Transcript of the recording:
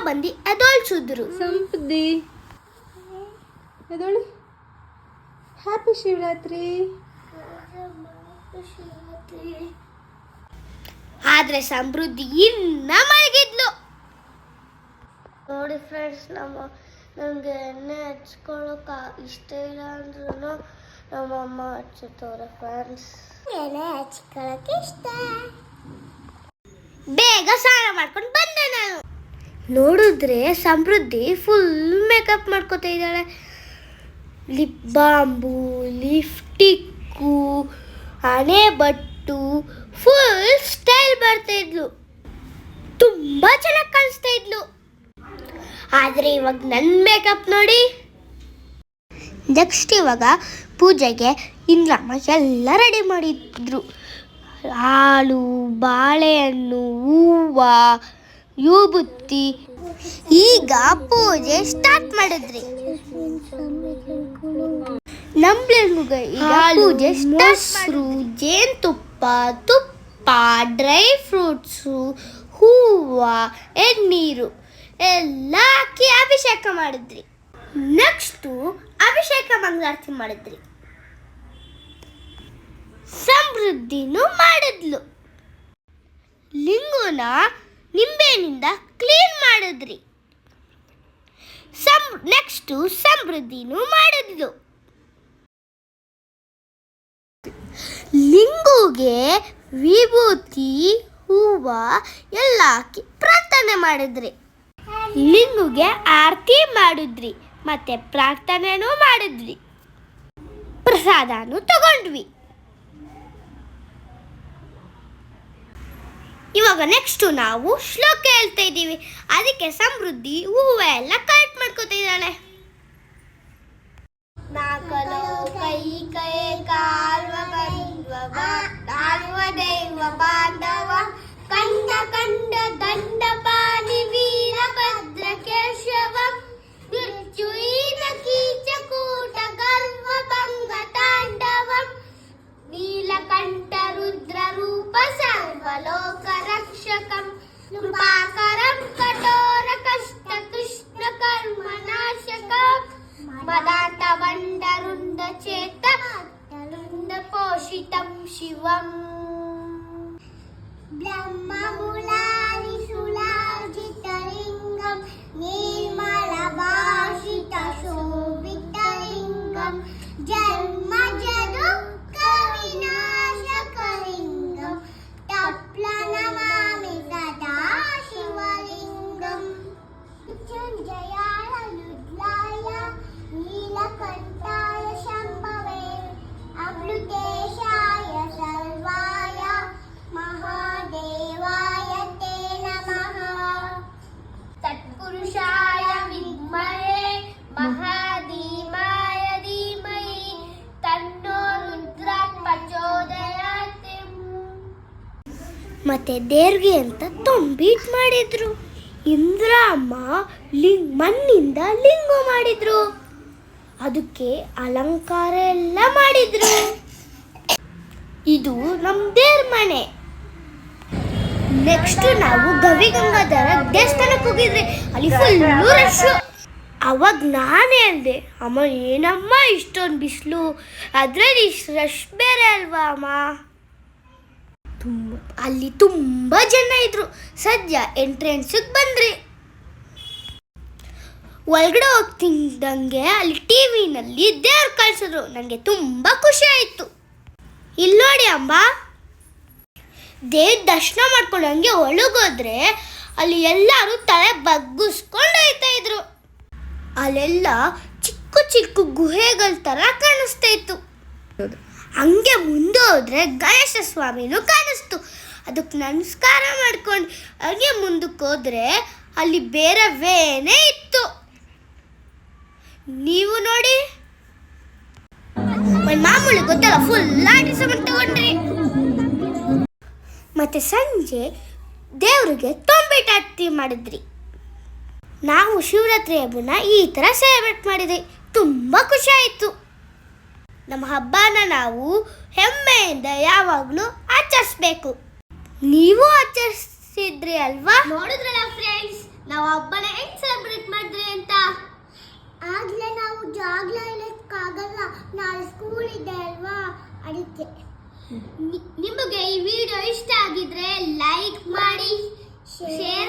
ಬಂದು ಎದೊಳ್ಸಿದ್ರು. ಸಂಪದಿ ಎದೊಳಿ. ಹ್ಯಾಪಿ ಶಿವರಾತ್ರಿ. ಆದ್ರೆ ಸಮೃದ್ಧಿ ಇನ್ನ ಮಲಗಿದ್ಲು. ನೋಡಿ ಫ್ರೆಂಡ್ಸ್, ನನಗೆ ಎಣ್ಣೆ ಹಚ್ಕೊಳಕ ಇಷ್ಟ ಇಲ್ಲ ಅಂದ್ರೂ ನಮ್ಮಮ್ಮ ಹಚ್ಚುತ್ತವ್ರೆ ಫ್ರೆಂಡ್ಸ್. ಎಣ್ಣೆ ಹಚ್ಕೊಳಕ್ಕೆ ಇಷ್ಟ. ಬೇಗ ಸ್ನಾನ ಮಾಡ್ಕೊಂಡು ಬಂದೆ ನಾನು. ನೋಡಿದ್ರೆ ಸಮೃದ್ಧಿ ಫುಲ್ ಮೇಕಪ್ ಮಾಡ್ಕೋತಾ ಇದ್ದಾಳೆ. ಲಿಪ್ ಬಾಂಬು, ಲಿಪ್ಸ್ಟಿಕ್ಕು, ಹಣೆ ಬಟ್ಟು, ಫುಲ್ ಸ್ಟೈಲ್ ಬರ್ತಾ ಇದ್ಲು. ತುಂಬಾ ಚೆನ್ನಾಗಿ ಕಾಣಿಸ್ತಾ ಇದ್ಲು. ಆದ್ರೆ ಇವಾಗ ನನ್ನ ಮೇಕಪ್ ನೋಡಿ. ನೆಕ್ಸ್ಟ್ ಇವಾಗ ಪೂಜೆಗೆ ಇಂದ್ರಮ್ಮ ಎಲ್ಲ ರೆಡಿ ಮಾಡಿದ್ರು. ಹಾಲು, ಬಾಳೆಹಣ್ಣು, ಹೂವು, ಯೂಬುತ್ತಿ. ಈಗ ಪೂಜೆ ಸ್ಟಾರ್ಟ್ ಮಾಡಿದ್ರಿ. ನಮ್ಗೆ ಈಗ ಪೂಜೆ ಮೊಸರು, ಜೇನುತುಪ್ಪ, ತುಪ್ಪ, ಡ್ರೈ ಫ್ರೂಟ್ಸು, ಹೂವು, ಎಣ್ಣೀರು ಎಲ್ಲ ಹಾಕಿ ಅಭಿಷೇಕ ಮಾಡಿದ್ರಿ. ನೆಕ್ಸ್ಟು ಅಭಿಷೇಕ ಮಂಗಳಾರತಿ ಮಾಡಿದ್ರಿ. ಸಮೃದ್ಧಿನೂ ಮಾಡಿದ್ಲು. ಲಿಂಗುನ ನಿಂಬೆನಿಂದ ಕ್ಲೀನ್ ಮಾಡಿದ್ರಿ. ನೆಕ್ಸ್ಟು ಸಮೃದ್ಧಿನೂ ಮಾಡಿದ್ಲು. ಲಿಂಗುಗೆ ವಿಭೂತಿ, ಹೂವ ಎಲ್ಲ ಹಾಕಿ ಪ್ರಾರ್ಥನೆ ಮಾಡಿದ್ರಿ. ಲಿಂಗುಗೆ ಆರತಿ ಮಾಡಿದ್ರಿ, ಮತ್ತೆ ಪ್ರಾರ್ಥನೆನೂ ಮಾಡಿದ್ವಿ. ಪ್ರಸಾದನೂ ತಗೊಂಡ್ವಿ. ಇವಾಗ ನೆಕ್ಸ್ಟು ನಾವು ಶ್ಲೋಕ ಹೇಳ್ತಾ ಇದ್ದೀವಿ. ಅದಕ್ಕೆ ಸಮೃದ್ಧಿ ಹೂವು ಎಲ್ಲ ಕಲೆಕ್ಟ್ ಮಾಡ್ಕೋತಾ ಇದ್ದಾಳೆ. ನಾಲ್ಕಲು ಕೈ ಕೈ ಕಾಲ್ವ ದೈವ ಬಾಂಧವ ಕಂಡ ಕಂಡ ದಂಡ ಪಾನಿ ವೀರಭದ್ರ ಕೇಶವ ದುರ್ಜುಯಿನ ಕೀಚಕೂಟ ಗರ್ವ ಭಂಗ ತಾಂಡವಂ ನೀಲಕಂಠ ರುದ್ರ ರೂಪ ಸರ್ವಲೋಕ ರಕ್ಷಕಂ ಕೃಪಾಕರಂ ಕಠೋರ ಕಷ್ಟ ಕೃಷ್ಣ ಕರ್ಮ ನಾಶಕಂ ಮದಾಂತ ವಂಡರುಂಡ ಚೇತ ರುಂಡ ಪೋಷಿತಂ ಶಿವಂ ಬ್ರಹ್ಮ ಮುಲಾರಿ ಸುಲಾಜಿತಲಿಂಗಂ ನಿರ್ಮಲ ಭಾಷಿತ ಶೋಭಿತಲಿಂಗಂ ಜನ್ಮ ಜದುಃಖ ವಿನಾಶಕಲಿಂಗಂ ತಪ್ಲನಮಾಮಿ ಸದಾ ಶಿವಲಿಂಗಂ ಮೃತ್ಯುಂಜಯಾಯ ರುದ್ರಾಯ ನೀಲಕಂಠಾಯ ಶಂಭವೇ ಅಮೃತೇಶಾಯ ಸರ್ವಾಯ ಮಹಾದೇವಾಯ ತೇ ನಮಃ ತತ್ಪುರುಷಾಯ ವಿದ್ಮಹೇ ಮಹಾಧೀಮಾಯ ಧೀಮಹಿ ತನ್ನೋ ರುದ್ರ ಪ್ರಚೋದಯಾತ್. ಮತ್ತೆ ದೇವ್ರಿಗೆ ಅಂತ ತೊಂಬೀಟ್ ಮಾಡಿದ್ರು. ಇಂದ್ರಮ್ಮ ಮಣ್ಣಿಂದ ಲಿಂಗು ಮಾಡಿದ್ರು. ಅದಕ್ಕೆ ಅಲಂಕಾರ ಎಲ್ಲ ಮಾಡಿದ್ರು. ಇದು ನಮ್ಮ ದೇವ್ರ ಮನೆ. ನೆಕ್ಸ್ಟ್ ನಾವು ಗವಿಗಂಗಾಧರ ದೇವಸ್ಥಾನಕ್ಕೆ ಹೋಗಿದ್ರಿ. ಅಲ್ಲಿ ಫುಲ್ಲು ರಶ್. ಅವಾಗ ನಾನು ಹೇಳ್ದೆ, ಅಮ್ಮ ಏನಮ್ಮ ಇಷ್ಟೊಂದು ಬಿಸಿಲು, ಅದ್ರಲ್ಲಿ ಇಷ್ಟು ರಶ್ ಬೇರೆ ಅಲ್ವಾ ಅಮ್ಮ. ಅಲ್ಲಿ ತುಂಬ ಜನ ಇದ್ರು. ಸದ್ಯ ಎಂಟ್ರೆನ್ಸಿಗೆ ಬಂದ್ರಿ. ಒಳಗಡೆ ಹೋಗ್ತಿದ್ದಂಗೆ ಅಲ್ಲಿ ಟಿವಿನಲ್ಲಿ ದೇವ್ರು ಕಳಿಸಿದ್ರು. ನನಗೆ ತುಂಬ ಖುಷಿ ಆಯಿತು. ಇಲ್ಲಿ ನೋಡಿ ಅಮ್ಮ, ದೇವ್ರ ದರ್ಶನ ಮಾಡ್ಕೊಂಡು ಹಂಗೆ ಒಳಗೋದ್ರೆ ಅಲ್ಲಿ ಎಲ್ಲರೂ ತಲೆ ಬಗ್ಗಿಸ್ಕೊಂಡು ಹೋಗ್ತಾ ಇದ್ರು. ಅಲ್ಲೆಲ್ಲ ಚಿಕ್ಕ ಚಿಕ್ಕ ಗುಹೆಗಳ ಥರ ಕಾಣಿಸ್ತಾ ಇತ್ತು. ಹಂಗೆ ಮುಂದೆ ಹೋದ್ರೆ ಗಣೇಶ ಸ್ವಾಮಿನೂ ಕಾಣಿಸ್ತು. ಅದಕ್ಕೆ ನಮಸ್ಕಾರ ಮಾಡ್ಕೊಂಡು ಹಂಗೆ ಮುಂದಕ್ಕೆ ಹೋದ್ರೆ ಅಲ್ಲಿ ಬೇರೆ ವೇನೇ ಇತ್ತು. ನೀವು ನೋಡಿ, ಮಾಮೂಲಿ ಗೊತ್ತಲ್ಲ, ಫುಲ್ ಆಟಿ ಸಾಮಾನು ತಗೊಂಡ್ರಿ. ಮತ್ತೆ ಸಂಜೆ ದೇವರಿಗೆ ತೊಂಬಿಟ್ಟು ಆರತಿ ಮಾಡಿದ್ರಿ. ನಾವು ಶಿವರಾತ್ರಿ ಹಬ್ಬನ ಈ ಥರ ಸೆಲೆಬ್ರೇಟ್ ಮಾಡಿದ್ವಿ. ತುಂಬ ಖುಷಿ ಆಯಿತು. ನಮ್ಮ ಹಬ್ಬನ ನಾವು ಹೆಮ್ಮೆಯಿಂದ ಯಾವಾಗಲೂ ಆಚರಿಸ್ಬೇಕು. ನೀವು ಆಚರಿಸಿ. ಸಿದ್ರಿ ಅಲ್ವಾ? ನೋಡಿದ್ರಲ್ಲ ಫ್ರೆಂಡ್ಸ್, ನಾವು ಹಬ್ಬನ ಹೆಂಗ್ ಸೆಲೆಬ್ರೇಟ್ ಮಾಡಿದ್ರಿ ಅಂತ. ಆಗ್ಲೇ ನಾವು ಜಾಗ್ಲ ಇಲ್ಲಕ್ಕಾಗಲ್ಲ, ನಾಳೆ ಸ್ಕೂಲ್ ಇದೆ ಅಲ್ವಾ, ಅದಕ್ಕೆ. ನಿಮಗೆ ಈ ವಿಡಿಯೋ ಇಷ್ಟ ಆಗಿದ್ರೆ ಲೈಕ್ ಮಾಡಿ, ಶೇರ್